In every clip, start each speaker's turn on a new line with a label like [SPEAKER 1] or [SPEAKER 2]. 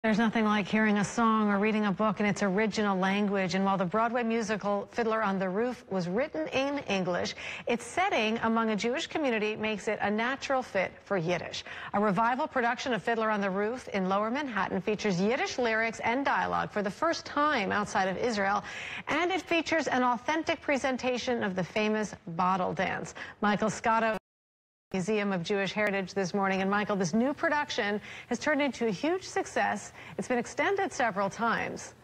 [SPEAKER 1] There's nothing like hearing a song or reading a book in its original language. And while the Broadway musical Fiddler on the Roof was written in English, its setting among a Jewish community makes it a natural fit for Yiddish. A revival production of Fiddler on the Roof in Lower Manhattan features Yiddish lyrics and dialogue for the first time outside of Israel, and it features an authentic presentation of the famous bottle dance. Michael Scotto, Museum of Jewish Heritage this morning. And Michael, this new production has turned into a huge success. It's been extended several times.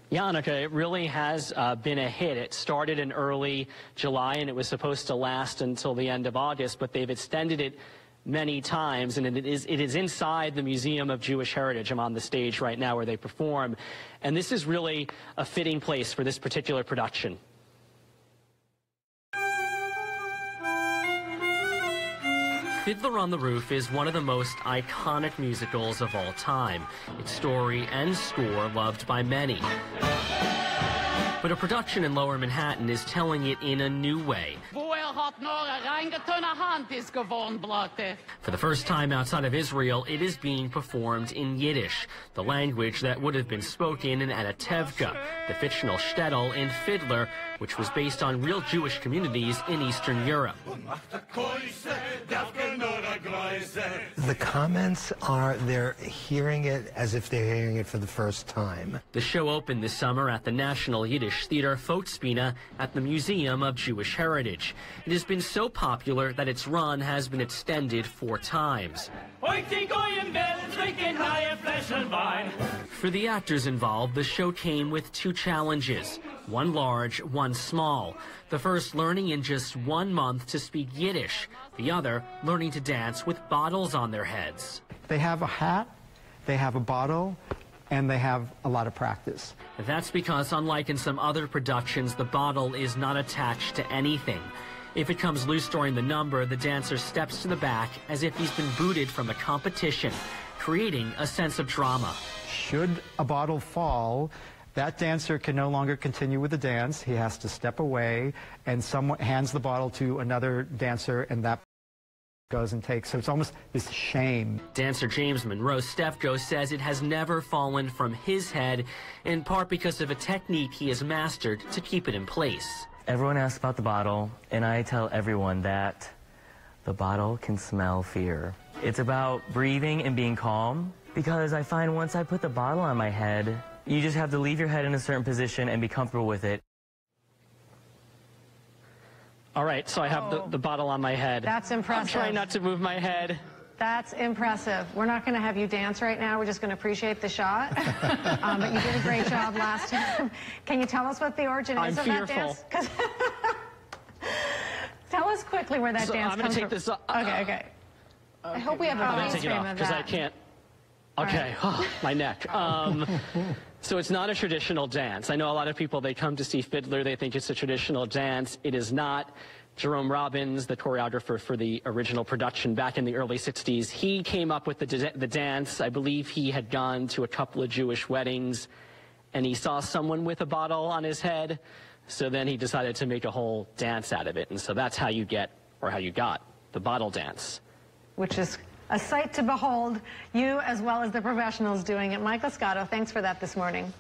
[SPEAKER 2] Yeah, Annika, it really has been a hit. It started in early July and it was supposed to last until the end of August, but they've extended it many times, and it is inside the Museum of Jewish Heritage. I'm on the stage right now where they perform, and this is really a fitting place for this particular production. Fiddler on the Roof is one of the most iconic musicals of all time. Its story and score loved by many. But a production in Lower Manhattan is telling it in a new way. For the first time outside of Israel, it is being performed in Yiddish, the language that would have been spoken in Števko, the fictional shtetl in Fidler, which was based on real Jewish communities in Eastern Europe.
[SPEAKER 3] The comments are they're hearing it as if they're hearing it for the first time.
[SPEAKER 2] The show opened this summer at the National Yiddish Theater Folksbiene at the Museum of Jewish Heritage. It has been so popular that its run has been extended 4 times. For the actors involved, the show came with 2 challenges, one large, one small. The first learning in just 1 month to speak Yiddish, the other learning to dance with bottles on their heads.
[SPEAKER 4] They have a hat, they have a bottle, and they have a lot of practice.
[SPEAKER 2] That's because, unlike in some other productions, the bottle is not attached to anything. If it comes loose during the number, the dancer steps to the back as if he's been booted from a competition, creating a sense of drama.
[SPEAKER 4] Should a bottle fall, that dancer can no longer continue with the dance. He has to step away, and someone hands the bottle to another dancer, and that goes and takes. So it's almost this shame.
[SPEAKER 2] Dancer James Monroe Števko says it has never fallen from his head, in part because of a technique he has mastered to keep it in place.
[SPEAKER 5] Everyone asks about the bottle, and I tell everyone that the bottle can smell fear. It's about breathing and being calm, because I find once I put the bottle on my head, you just have to leave your head in a certain position and be comfortable with it.
[SPEAKER 2] All right, so I have the bottle on my head.
[SPEAKER 1] That's impressive.
[SPEAKER 2] I'm trying not to move my head.
[SPEAKER 1] That's impressive. We're not going to have you dance right now. We're just going to appreciate the shot. But you did a great job last time. Can you tell us what the origin is of that dance? Tell us quickly where that dance comes from. I'm going to take this off. Okay. I hope we have a green screen of that.
[SPEAKER 2] Because I can't. Okay, my neck. So it's not a traditional dance. I know a lot of people, they come to see Fidler, they think it's a traditional dance. It is not. Jerome Robbins, the choreographer for the original production back in the early 60s, he came up with the dance. I believe he had gone to a couple of Jewish weddings, and he saw someone with a bottle on his head, so then he decided to make a whole dance out of it. And so that's how you get, or how you got, the bottle dance.
[SPEAKER 1] Which is a sight to behold, you as well as the professionals doing it. Michael Scotto, thanks for that this morning.